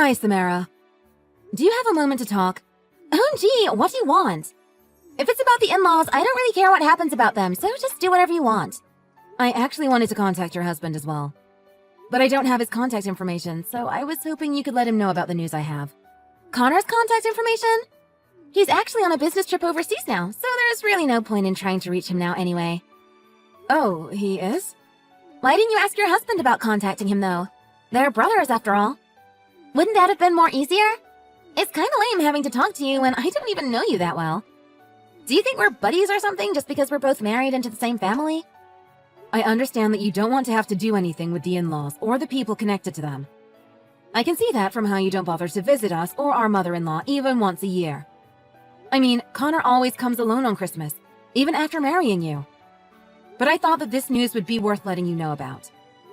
Hi, Samara. Do you have a moment to talk? Oh, gee, what do you want? If it's about the in-laws, I don't really care what happens about them, so just do whatever you want. I actually wanted to contact your husband as well. But I don't have his contact information, so I was hoping you could let him know about the news I have. Connor's contact information? He's actually on a business trip overseas now, so there's really no point in trying to reach him now anyway. Oh, he is? Why didn't you ask your husband about contacting him, though? They're brothers, after all. Wouldn't that have been more easier? It's kinda lame having to talk to you when I don't even know you that well. Do you think we're buddies or something just because we're both married into the same family? I understand that you don't want to have to do anything with the in-laws or the people connected to them. I can see that from how you don't bother to visit us or our mother-in-law even once a year. I mean, Connor always comes alone on Christmas, even after marrying you. But I thought that this news would be worth letting you know about.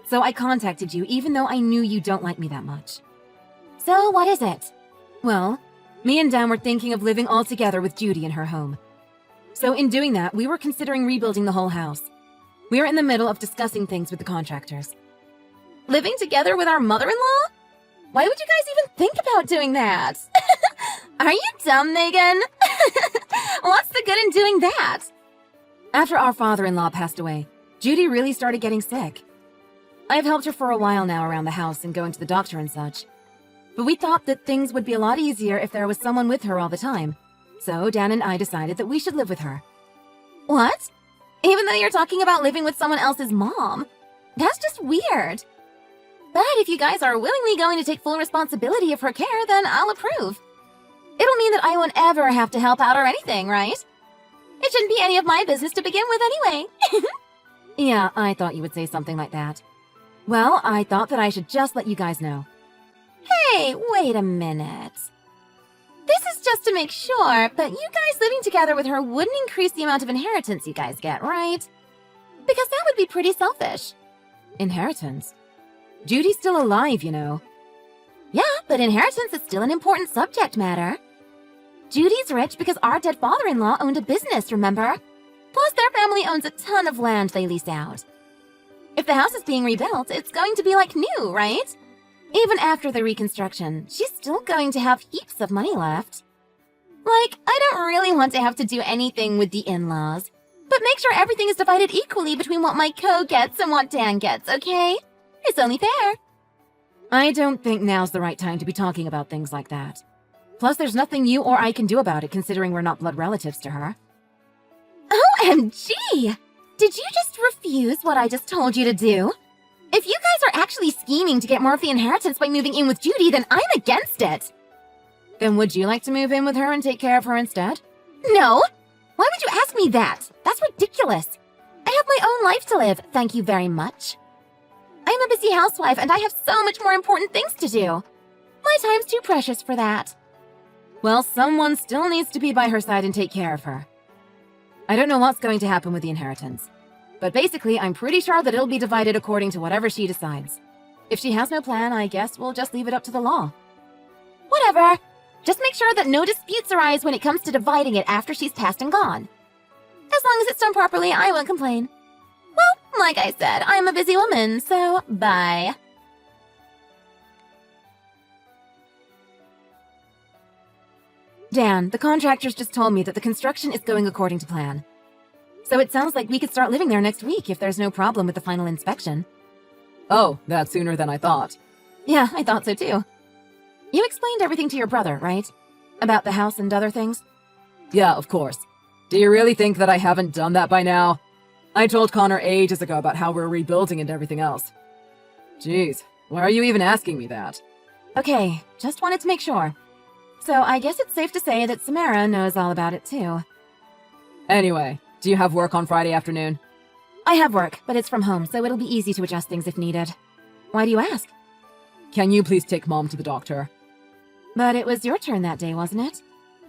So I contacted you even though I knew you don't like me that much. So what is it? Well, me and Dan were thinking of living all together with Judy in her home. So in doing that, we were considering rebuilding the whole house. We are in the middle of discussing things with the contractors. Living together with our mother-in-law? Why would you guys even think about doing that? Are you dumb, Megan? What's the good in doing that? After our father-in-law passed away, Judy really started getting sick. I've helped her for a while now around the house and going to the doctor and such. But we thought that things would be a lot easier if there was someone with her all the time. So Dan and I decided that we should live with her. What? Even though you're talking about living with someone else's mom? That's just weird. But if you guys are willingly going to take full responsibility of her care, then I'll approve. It'll mean that I won't ever have to help out or anything, right? It shouldn't be any of my business to begin with anyway. Yeah, I thought you would say something like that. Well, I thought that I should just let you guys know. Hey, wait a minute. This is just to make sure, but you guys living together with her wouldn't increase the amount of inheritance you guys get, right? Because that would be pretty selfish. Inheritance? Judy's still alive, you know. Yeah, but inheritance is still an important subject matter. Judy's rich because our dead father-in-law owned a business, remember? Plus, their family owns a ton of land they lease out. If the house is being rebuilt, it's going to be like new, right? Even after the reconstruction, she's still going to have heaps of money left. Like, I don't really want to have to do anything with the in-laws, but make sure everything is divided equally between what my co gets and what Dan gets, okay? It's only fair. I don't think now's the right time to be talking about things like that. Plus, there's nothing you or I can do about it, considering we're not blood relatives to her. OMG! Did you just refuse what I just told you to do? If you guys are actually scheming to get more of the inheritance by moving in with Judy, then I'm against it. Then would you like to move in with her and take care of her instead? No! Why would you ask me that? That's ridiculous. I have my own life to live, thank you very much. I'm a busy housewife and I have so much more important things to do. My time's too precious for that. Well, someone still needs to be by her side and take care of her. I don't know what's going to happen with the inheritance. But basically, I'm pretty sure that it'll be divided according to whatever she decides. If she has no plan, I guess we'll just leave it up to the law. Whatever. Just make sure that no disputes arise when it comes to dividing it after she's passed and gone. As long as it's done properly, I won't complain. Well, like I said, I'm a busy woman, so bye. Dan, the contractors just told me that the construction is going according to plan. So it sounds like we could start living there next week if there's no problem with the final inspection. Oh, that's sooner than I thought. Yeah, I thought so too. You explained everything to your brother, right? About the house and other things? Yeah, of course. Do you really think that I haven't done that by now? I told Connor ages ago about how we're rebuilding and everything else. Jeez, why are you even asking me that? Okay, just wanted to make sure. So I guess it's safe to say that Samara knows all about it too. Anyway, do you have work on Friday afternoon? I have work, but it's from home, so it'll be easy to adjust things if needed. Why do you ask? Can you please take Mom to the doctor? But it was your turn that day, wasn't it?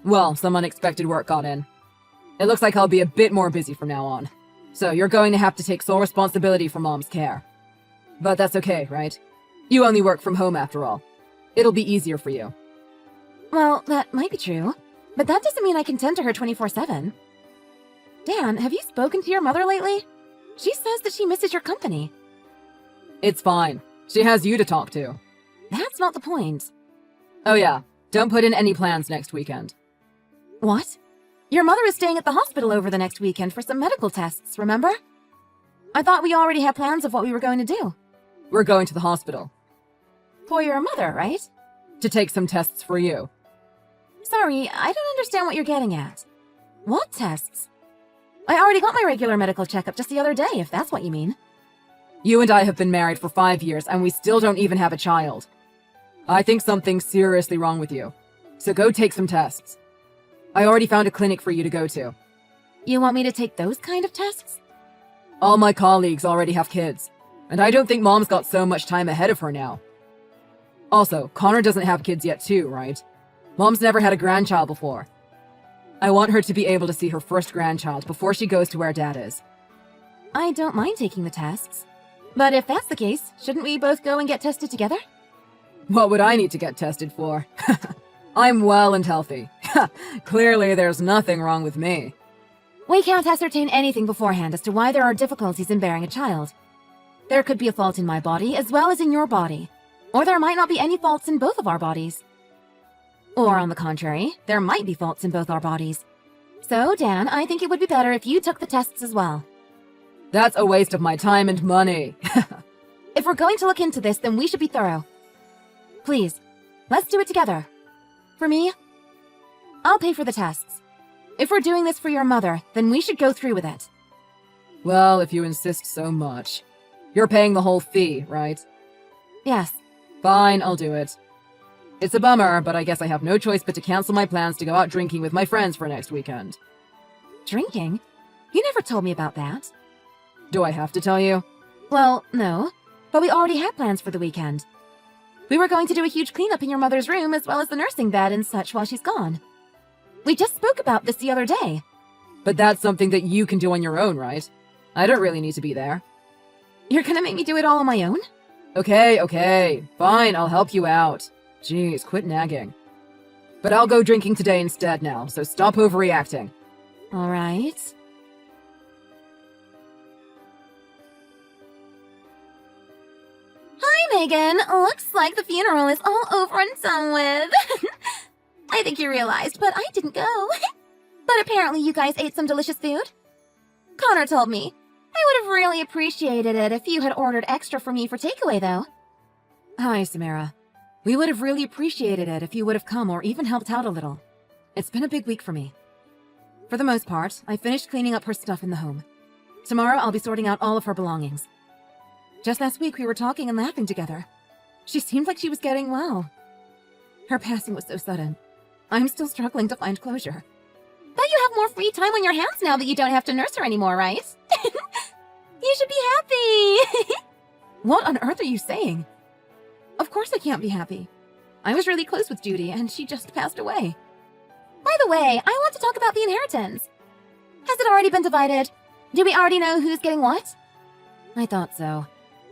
Well, some unexpected work got in. It looks like I'll be a bit more busy from now on. So you're going to have to take sole responsibility for Mom's care. But that's okay, right? You only work from home after all. It'll be easier for you. Well, that might be true, but that doesn't mean I can tend to her 24/7. Dan, have you spoken to your mother lately? She says that she misses your company. It's fine. She has you to talk to. That's not the point. Oh yeah, don't put in any plans next weekend. What? Your mother is staying at the hospital over the next weekend for some medical tests, remember? I thought we already had plans of what we were going to do. We're going to the hospital. For your mother, right? To take some tests for you. Sorry, I don't understand what you're getting at. What tests? I already got my regular medical checkup just the other day, if that's what you mean. You and I have been married for 5 years and we still don't even have a child. I think something's seriously wrong with you. So go take some tests. I already found a clinic for you to go to. You want me to take those kind of tests? All my colleagues already have kids, and I don't think Mom's got so much time ahead of her now. Also, Connor doesn't have kids yet too, right? Mom's never had a grandchild before. I want her to be able to see her first grandchild before she goes to where Dad is. I don't mind taking the tests. But if that's the case, shouldn't we both go and get tested together? What would I need to get tested for? I'm well and healthy. Clearly, there's nothing wrong with me. We can't ascertain anything beforehand as to why there are difficulties in bearing a child. There could be a fault in my body as well as in your body. Or there might not be any faults in both of our bodies. Or on the contrary, there might be faults in both our bodies. So, Dan, I think it would be better if you took the tests as well. That's a waste of my time and money. If we're going to look into this, then we should be thorough. Please, let's do it together. For me, I'll pay for the tests. If we're doing this for your mother, then we should go through with it. Well, if you insist so much. You're paying the whole fee, right? Yes. Fine, I'll do it. It's a bummer, but I guess I have no choice but to cancel my plans to go out drinking with my friends for next weekend. Drinking? You never told me about that. Do I have to tell you? Well, no. But we already had plans for the weekend. We were going to do a huge cleanup in your mother's room as well as the nursing bed and such while she's gone. We just spoke about this the other day. But that's something that you can do on your own, right? I don't really need to be there. You're gonna make me do it all on my own? Okay. Fine, I'll help you out. Jeez, quit nagging. But I'll go drinking today instead now, so stop overreacting. All right. Hi, Megan. Looks like the funeral is all over and done with. I think you realized, but I didn't go. But apparently you guys ate some delicious food. Connor told me. I would have really appreciated it if you had ordered extra for me for takeaway, though. Hi, Samara. We would have really appreciated it if you would have come or even helped out a little. It's been a big week for me. For the most part, I finished cleaning up her stuff in the home. Tomorrow, I'll be sorting out all of her belongings. Just last week, we were talking and laughing together. She seemed like she was getting well. Her passing was so sudden. I'm still struggling to find closure. But you have more free time on your hands now that you don't have to nurse her anymore, right? You should be happy! What on earth are you saying? Of course I can't be happy. I was really close with Judy, and she just passed away. By the way, I want to talk about the inheritance. Has it already been divided? Do we already know who's getting what? I thought so.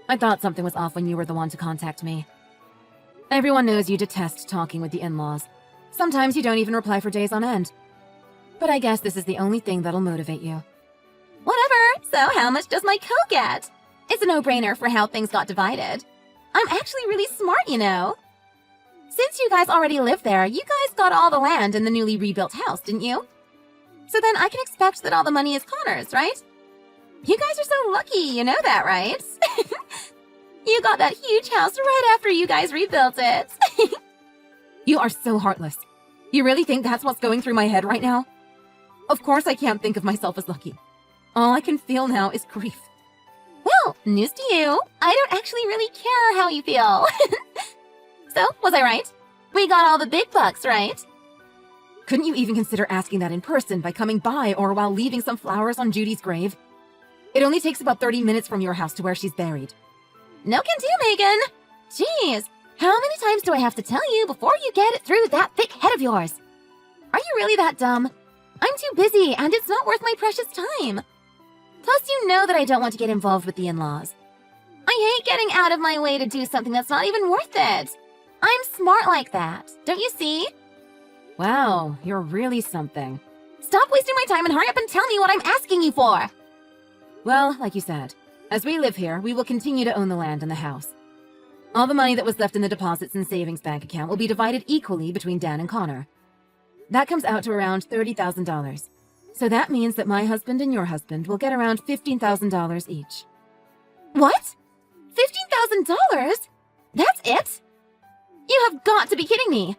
I thought something was off when you were the one to contact me. Everyone knows you detest talking with the in-laws. Sometimes you don't even reply for days on end. But I guess this is the only thing that'll motivate you. Whatever. So how much does my co get? It's a no-brainer for how things got divided. I'm actually really smart, you know. Since you guys already live there, you guys got all the land in the newly rebuilt house, didn't you? So then I can expect that all the money is Connor's, right? You guys are so lucky, you know that, right? You got that huge house right after you guys rebuilt it. You are so heartless. You really think that's what's going through my head right now? Of course I can't think of myself as lucky. All I can feel now is grief. Well, news to you. I don't actually really care how you feel. So, was I right? We got all the big bucks, right? Couldn't you even consider asking that in person by coming by or while leaving some flowers on Judy's grave? It only takes about 30 minutes from your house to where she's buried. No can do, Megan. Jeez, how many times do I have to tell you before you get it through that thick head of yours? Are you really that dumb? I'm too busy, and it's not worth my precious time. Plus, you know that I don't want to get involved with the in-laws. I hate getting out of my way to do something that's not even worth it. I'm smart like that, don't you see? Wow, you're really something. Stop wasting my time and hurry up and tell me what I'm asking you for. Well, like you said, as we live here, we will continue to own the land and the house. All the money that was left in the deposits and savings bank account will be divided equally between Dan and Connor. That comes out to around $30,000. So that means that my husband and your husband will get around $15,000 each. What? $15,000? That's it? You have got to be kidding me.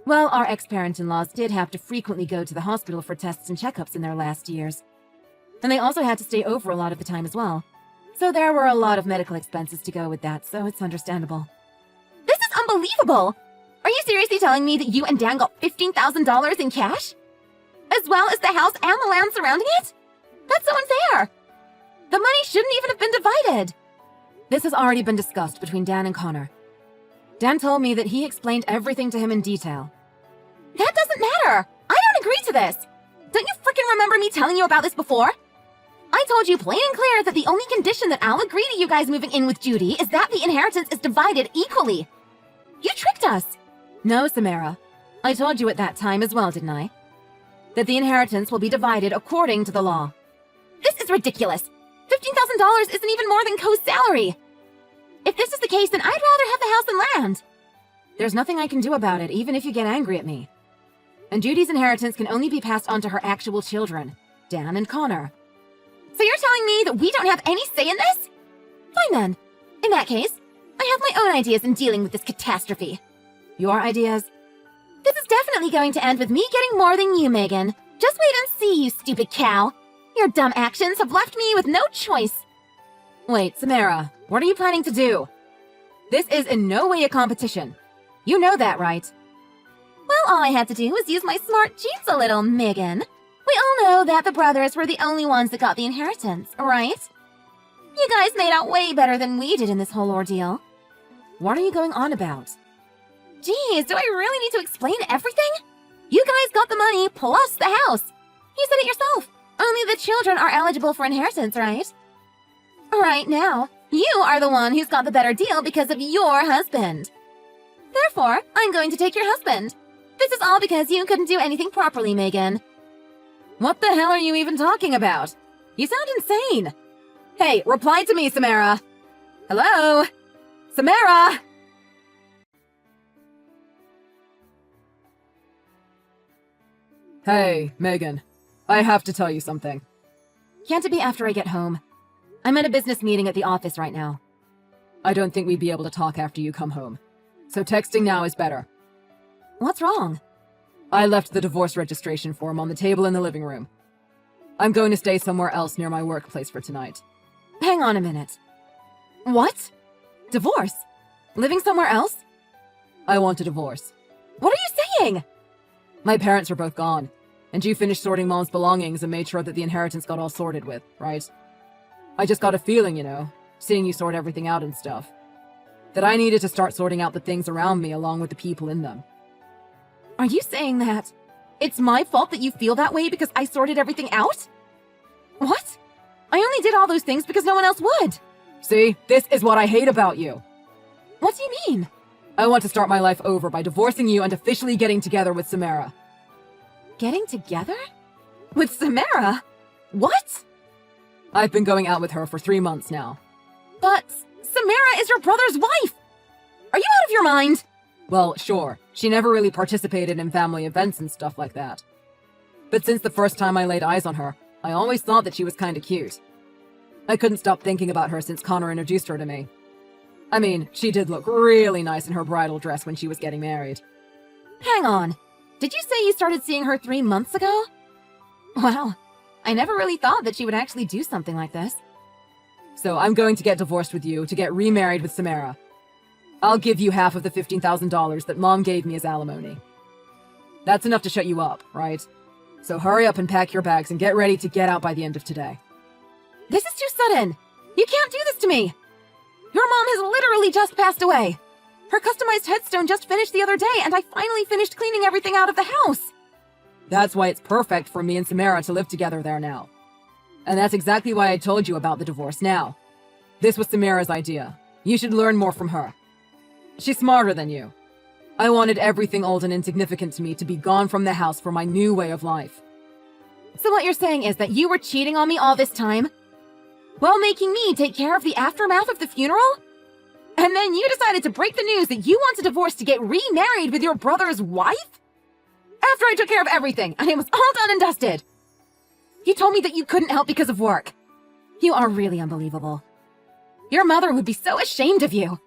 Well, our ex-parent-in-laws did have to frequently go to the hospital for tests and checkups in their last years. And they also had to stay over a lot of the time as well. So there were a lot of medical expenses to go with that, so it's understandable. This is unbelievable. Are you seriously telling me that you and Dan got $15,000 in cash? As well as the house and the land surrounding it? That's so unfair. The money shouldn't even have been divided. This has already been discussed between Dan and Connor. Dan told me that he explained everything to him in detail. That doesn't matter. I don't agree to this. Don't you frickin' remember me telling you about this before? I told you plain and clear that the only condition that I'll agree to you guys moving in with Judy is that the inheritance is divided equally. You tricked us. No, Samara. I told you at that time as well, didn't I? That the inheritance will be divided according to the law. This is ridiculous. $15,000 isn't even more than Co's salary. If this is the case, then I'd rather have the house and land. There's nothing I can do about it, even if you get angry at me. And Judy's inheritance can only be passed on to her actual children, Dan and Connor. So you're telling me that we don't have any say in this? Fine then. In that case, I have my own ideas in dealing with this catastrophe. Your ideas? This is definitely going to end with me getting more than you, Megan. Just wait and see, you stupid cow. Your dumb actions have left me with no choice. Wait, Samara, what are you planning to do? This is in no way a competition. You know that, right? Well, all I had to do was use my smart genes a little, Megan. We all know that the brothers were the only ones that got the inheritance, right? You guys made out way better than we did in this whole ordeal. What are you going on about? Geez, do I really need to explain everything? You guys got the money plus the house. You said it yourself. Only the children are eligible for inheritance, right? Right now, you are the one who's got the better deal because of your husband. Therefore, I'm going to take your husband. This is all because you couldn't do anything properly, Megan. What the hell are you even talking about? You sound insane. Hey, reply to me, Samara. Hello? Samara! Hey, Megan. I have to tell you something. Can't it be after I get home? I'm at a business meeting at the office right now. I don't think we'd be able to talk after you come home. So texting now is better. What's wrong? I left the divorce registration form on the table in the living room. I'm going to stay somewhere else near my workplace for tonight. Hang on a minute. What? Divorce? Living somewhere else? I want a divorce. What are you saying? My parents are both gone, and you finished sorting Mom's belongings and made sure that the inheritance got all sorted with, right? I just got a feeling, seeing you sort everything out and stuff, that I needed to start sorting out the things around me along with the people in them. Are you saying that it's my fault that you feel that way because I sorted everything out? What? I only did all those things because no one else would. See, this is what I hate about you. What do you mean? I want to start my life over by divorcing you and officially getting together with Samara. Getting together? With Samara? What? I've been going out with her for 3 months now. But Samara is your brother's wife! Are you out of your mind? Well, sure. She never really participated in family events and stuff like that. But since the first time I laid eyes on her, I always thought that she was kinda cute. I couldn't stop thinking about her since Connor introduced her to me. I mean, she did look really nice in her bridal dress when she was getting married. Hang on. Did you say you started seeing her 3 months ago? Wow. I never really thought that she would actually do something like this. So I'm going to get divorced with you to get remarried with Samara. I'll give you half of the $15,000 that Mom gave me as alimony. That's enough to shut you up, right? So hurry up and pack your bags and get ready to get out by the end of today. This is too sudden! You can't do this to me! Your mom has literally just passed away! Her customized headstone just finished the other day, and I finally finished cleaning everything out of the house! That's why it's perfect for me and Samara to live together there now. And that's exactly why I told you about the divorce now. This was Samara's idea. You should learn more from her. She's smarter than you. I wanted everything old and insignificant to me to be gone from the house for my new way of life. So what you're saying is that you were cheating on me all this time? While making me take care of the aftermath of the funeral? And then you decided to break the news that you want a divorce to get remarried with your brother's wife? After I took care of everything, and it was all done and dusted. You told me that you couldn't help because of work. You are really unbelievable. Your mother would be so ashamed of you.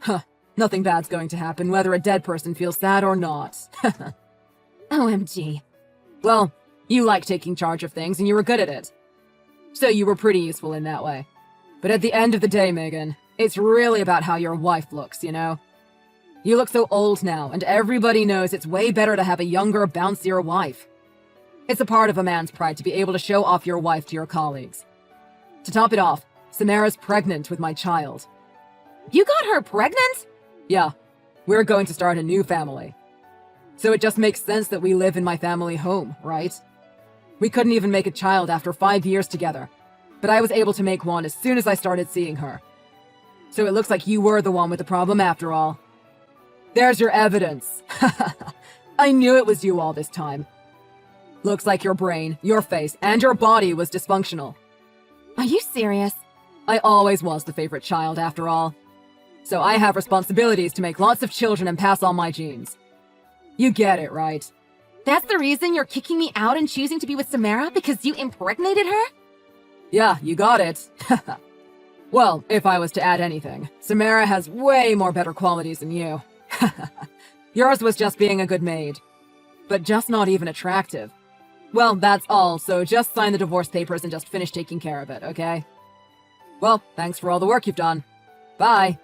Huh. Nothing bad's going to happen, whether a dead person feels sad or not. OMG. Well, you like taking charge of things, and you were good at it. So you were pretty useful in that way. But at the end of the day, Megan, it's really about how your wife looks, you know? You look so old now, and everybody knows it's way better to have a younger, bouncier wife. It's a part of a man's pride to be able to show off your wife to your colleagues. To top it off, Samara's pregnant with my child. You got her pregnant? Yeah, we're going to start a new family. So it just makes sense that we live in my family home, right? We couldn't even make a child after 5 years together, but I was able to make one as soon as I started seeing her. So it looks like you were the one with the problem after all. There's your evidence. I knew it was you all this time. Looks like your brain, your face, and your body was dysfunctional. Are you serious? I always was the favorite child after all. So I have responsibilities to make lots of children and pass on my genes. You get it, right? That's the reason you're kicking me out and choosing to be with Samara because you impregnated her? Yeah, you got it. Well, if I was to add anything, Samara has way more better qualities than you. Yours was just being a good maid. But just not even attractive. Well, that's all, so just sign the divorce papers and just finish taking care of it, okay? Well, thanks for all the work you've done. Bye.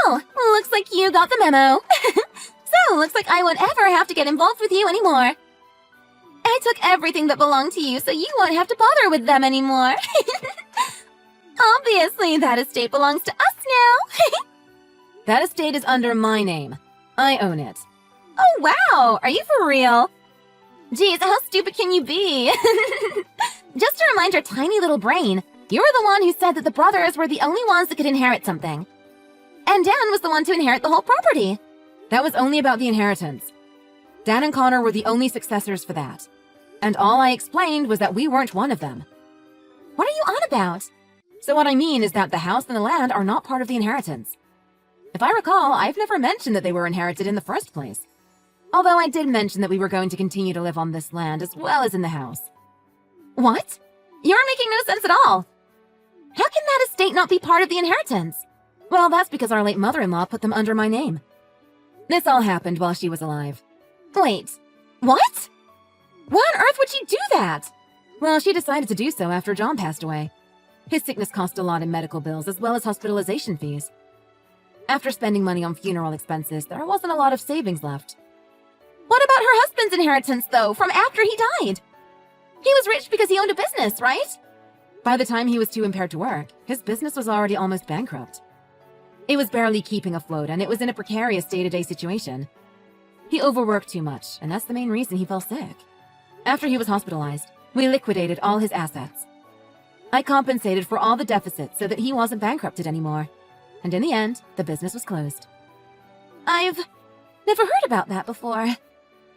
Well, looks like you got the memo. So, looks like I won't ever have to get involved with you anymore. I took everything that belonged to you, so you won't have to bother with them anymore. Obviously, that estate belongs to us now. That estate is under my name. I own it. Oh, wow! Are you for real? Geez, how stupid can you be? Just to remind your tiny little brain, you were the one who said that the brothers were the only ones that could inherit something. And Dan was the one to inherit the whole property. That was only about the inheritance. Dan and Connor were the only successors for that. And all I explained was that we weren't one of them. What are you on about? So what I mean is that the house and the land are not part of the inheritance. If I recall, I've never mentioned that they were inherited in the first place. Although I did mention that we were going to continue to live on this land as well as in the house. What? You're making no sense at all. How can that estate not be part of the inheritance? Well, that's because our late mother-in-law put them under my name. This all happened while she was alive. Wait, what? Why on earth would she do that? Well, she decided to do so after John passed away. His sickness cost a lot in medical bills as well as hospitalization fees. After spending money on funeral expenses, there wasn't a lot of savings left. What about her husband's inheritance, though, from after he died? He was rich because he owned a business, right? By the time he was too impaired to work, his business was already almost bankrupt. It was barely keeping afloat, and it was in a precarious day-to-day situation. He overworked too much, and that's the main reason he fell sick. After he was hospitalized, we liquidated all his assets. I compensated for all the deficits so that he wasn't bankrupted anymore. And in the end, the business was closed. I've never heard about that before.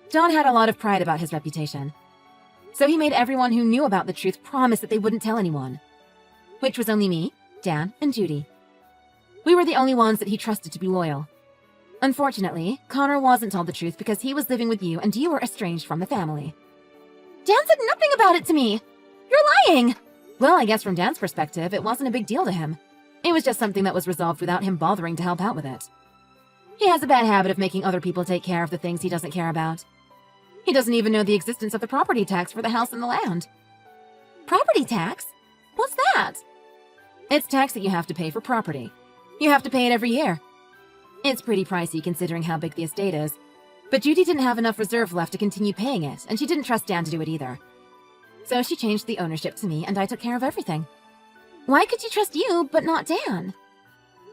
John had a lot of pride about his reputation. So he made everyone who knew about the truth promise that they wouldn't tell anyone. Which was only me, Dan, and Judy. We were the only ones that he trusted to be loyal. Unfortunately, Connor wasn't told the truth because he was living with you and you were estranged from the family. Dan said nothing about it to me. You're lying. Well, I guess from Dan's perspective, it wasn't a big deal to him. It was just something that was resolved without him bothering to help out with it. He has a bad habit of making other people take care of the things he doesn't care about. He doesn't even know the existence of the property tax for the house and the land. Property tax? What's that? It's tax that you have to pay for property. You have to pay it every year. It's pretty pricey considering how big the estate is. But Judy didn't have enough reserve left to continue paying it, and she didn't trust Dan to do it either. So she changed the ownership to me, and I took care of everything. Why could she trust you, but not Dan?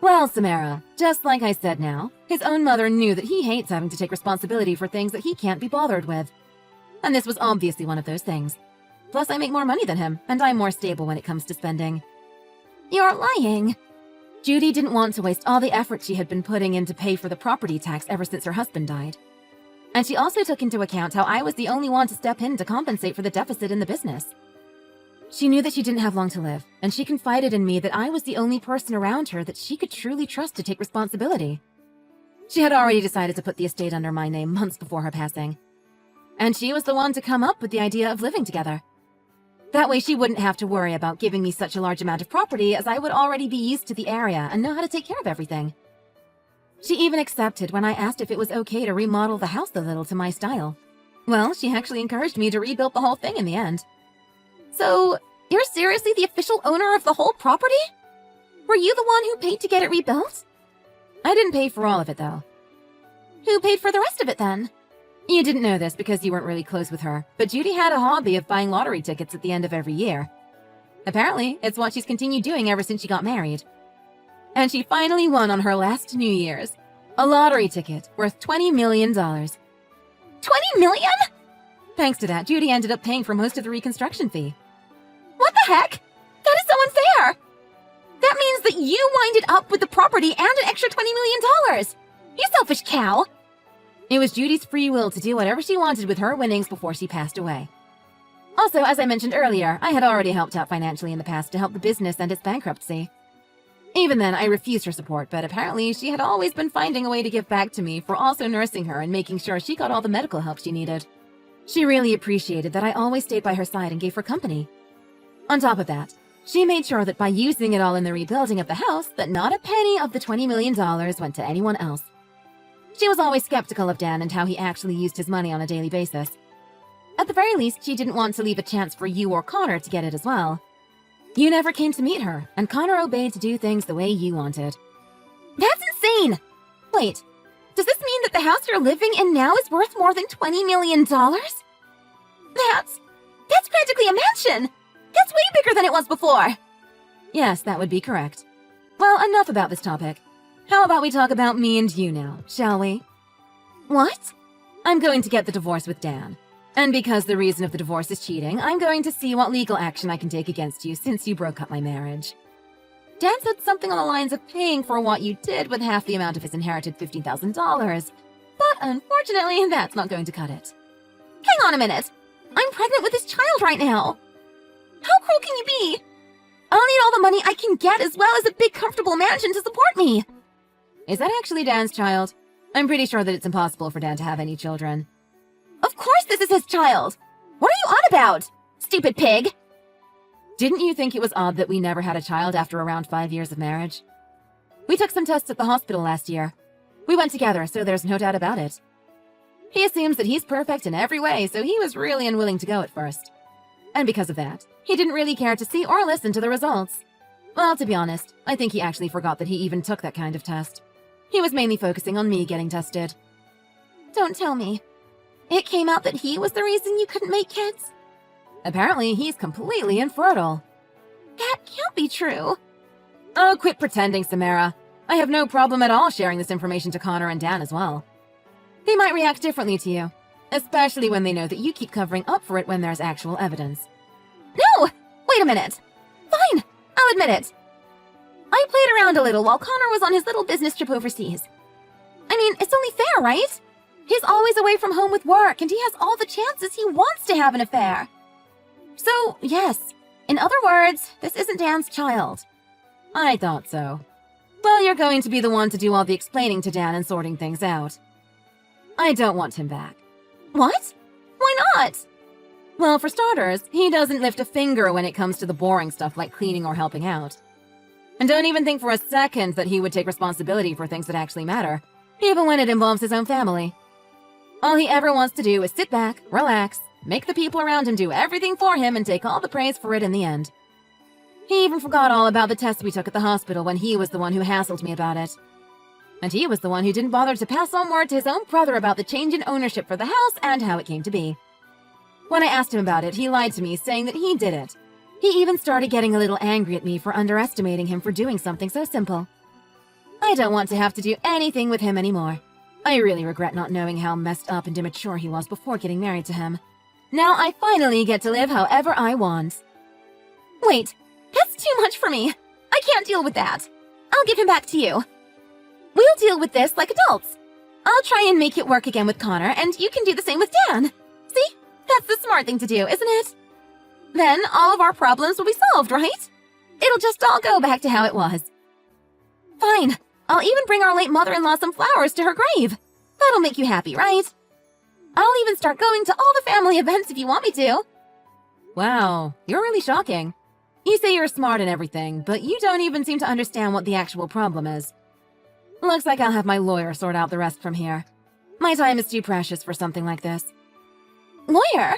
Well, Samara, just like I said now, his own mother knew that he hates having to take responsibility for things that he can't be bothered with. And this was obviously one of those things. Plus, I make more money than him, and I'm more stable when it comes to spending. You're lying. Judy didn't want to waste all the effort she had been putting in to pay for the property tax ever since her husband died. And she also took into account how I was the only one to step in to compensate for the deficit in the business. She knew that she didn't have long to live, and she confided in me that I was the only person around her that she could truly trust to take responsibility. She had already decided to put the estate under my name months before her passing. And she was the one to come up with the idea of living together. That way she wouldn't have to worry about giving me such a large amount of property, as I would already be used to the area and know how to take care of everything. She even accepted when I asked if it was okay to remodel the house a little to my style. Well, she actually encouraged me to rebuild the whole thing in the end. So, you're seriously the official owner of the whole property? Were you the one who paid to get it rebuilt? I didn't pay for all of it, though. Who paid for the rest of it then? You didn't know this because you weren't really close with her, but Judy had a hobby of buying lottery tickets at the end of every year. Apparently, it's what she's continued doing ever since she got married. And she finally won on her last New Year's. A lottery ticket worth $20 million. 20 million? Thanks to that, Judy ended up paying for most of the reconstruction fee. What the heck? That is so unfair! That means that you winded up with the property and an extra $20 million! You selfish cow! It was Judy's free will to do whatever she wanted with her winnings before she passed away. Also, as I mentioned earlier, I had already helped out financially in the past to help the business and its bankruptcy. Even then, I refused her support, but apparently she had always been finding a way to give back to me for also nursing her and making sure she got all the medical help she needed. She really appreciated that I always stayed by her side and gave her company. On top of that, she made sure that by using it all in the rebuilding of the house, that not a penny of the $20 million went to anyone else. She was always skeptical of Dan and how he actually used his money on a daily basis. At the very least, she didn't want to leave a chance for you or Connor to get it as well. You never came to meet her, and Connor obeyed to do things the way you wanted. That's insane! Wait, does this mean that the house you're living in now is worth more than $20 million? That's practically a mansion! That's way bigger than it was before! Yes, that would be correct. Well, enough about this topic. How about we talk about me and you now, shall we? What? I'm going to get the divorce with Dan. And because the reason of the divorce is cheating, I'm going to see what legal action I can take against you since you broke up my marriage. Dan said something on the lines of paying for what you did with half the amount of his inherited $15,000. But unfortunately, that's not going to cut it. Hang on a minute! I'm pregnant with this child right now! How cruel can you be? I'll need all the money I can get as well as a big comfortable mansion to support me! Is that actually Dan's child? I'm pretty sure that it's impossible for Dan to have any children. Of course this is his child! What are you on about, stupid pig? Didn't you think it was odd that we never had a child after around 5 years of marriage? We took some tests at the hospital last year. We went together, so there's no doubt about it. He assumes that he's perfect in every way, so he was really unwilling to go at first. And because of that, he didn't really care to see or listen to the results. Well, to be honest, I think he actually forgot that he even took that kind of test. He was mainly focusing on me getting tested. Don't tell me. It came out that he was the reason you couldn't make kids? Apparently, he's completely infertile. That can't be true. Oh, quit pretending, Samara. I have no problem at all sharing this information to Connor and Dan as well. They might react differently to you, especially when they know that you keep covering up for it when there's actual evidence. No! Wait a minute. Fine, I'll admit it. I played around a little while Connor was on his little business trip overseas. I mean, it's only fair, right? He's always away from home with work, and he has all the chances he wants to have an affair. So, yes. In other words, this isn't Dan's child. I thought so. Well, you're going to be the one to do all the explaining to Dan and sorting things out. I don't want him back. What? Why not? Well, for starters, he doesn't lift a finger when it comes to the boring stuff like cleaning or helping out. And don't even think for a second that he would take responsibility for things that actually matter, even when it involves his own family. All he ever wants to do is sit back, relax, make the people around him do everything for him and take all the praise for it in the end. He even forgot all about the tests we took at the hospital when he was the one who hassled me about it. And he was the one who didn't bother to pass on word to his own brother about the change in ownership for the house and how it came to be. When I asked him about it, he lied to me, saying that he did it. He even started getting a little angry at me for underestimating him for doing something so simple. I don't want to have to do anything with him anymore. I really regret not knowing how messed up and immature he was before getting married to him. Now I finally get to live however I want. Wait, that's too much for me. I can't deal with that. I'll give him back to you. We'll deal with this like adults. I'll try and make it work again with Connor, and you can do the same with Dan. See? That's the smart thing to do, isn't it? Then all of our problems will be solved, right? It'll just all go back to how it was. Fine. I'll even bring our late mother-in-law some flowers to her grave. That'll make you happy, right? I'll even start going to all the family events if you want me to. Wow, you're really shocking. You say you're smart and everything, but you don't even seem to understand what the actual problem is. Looks like I'll have my lawyer sort out the rest from here. My time is too precious for something like this. Lawyer?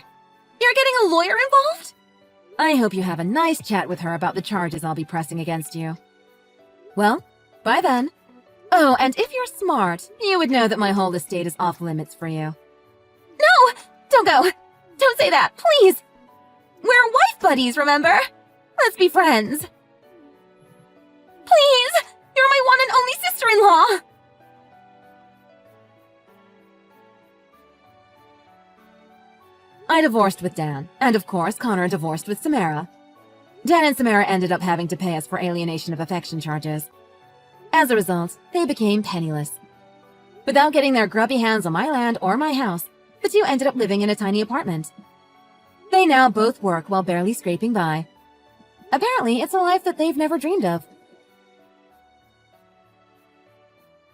You're getting a lawyer involved? I hope you have a nice chat with her about the charges I'll be pressing against you. Well, bye then. Oh, and if you're smart, you would know that my whole estate is off limits for you. No! Don't go! Don't say that, please! We're wife buddies, remember? Let's be friends. Please! You're my one and only sister-in-law! I divorced with Dan, and of course Connor divorced with Samara. Dan and Samara ended up having to pay us for alienation of affection charges. As a result, they became penniless. Without getting their grubby hands on my land or my house, the two ended up living in a tiny apartment. They now both work while barely scraping by. Apparently, it's a life that they've never dreamed of.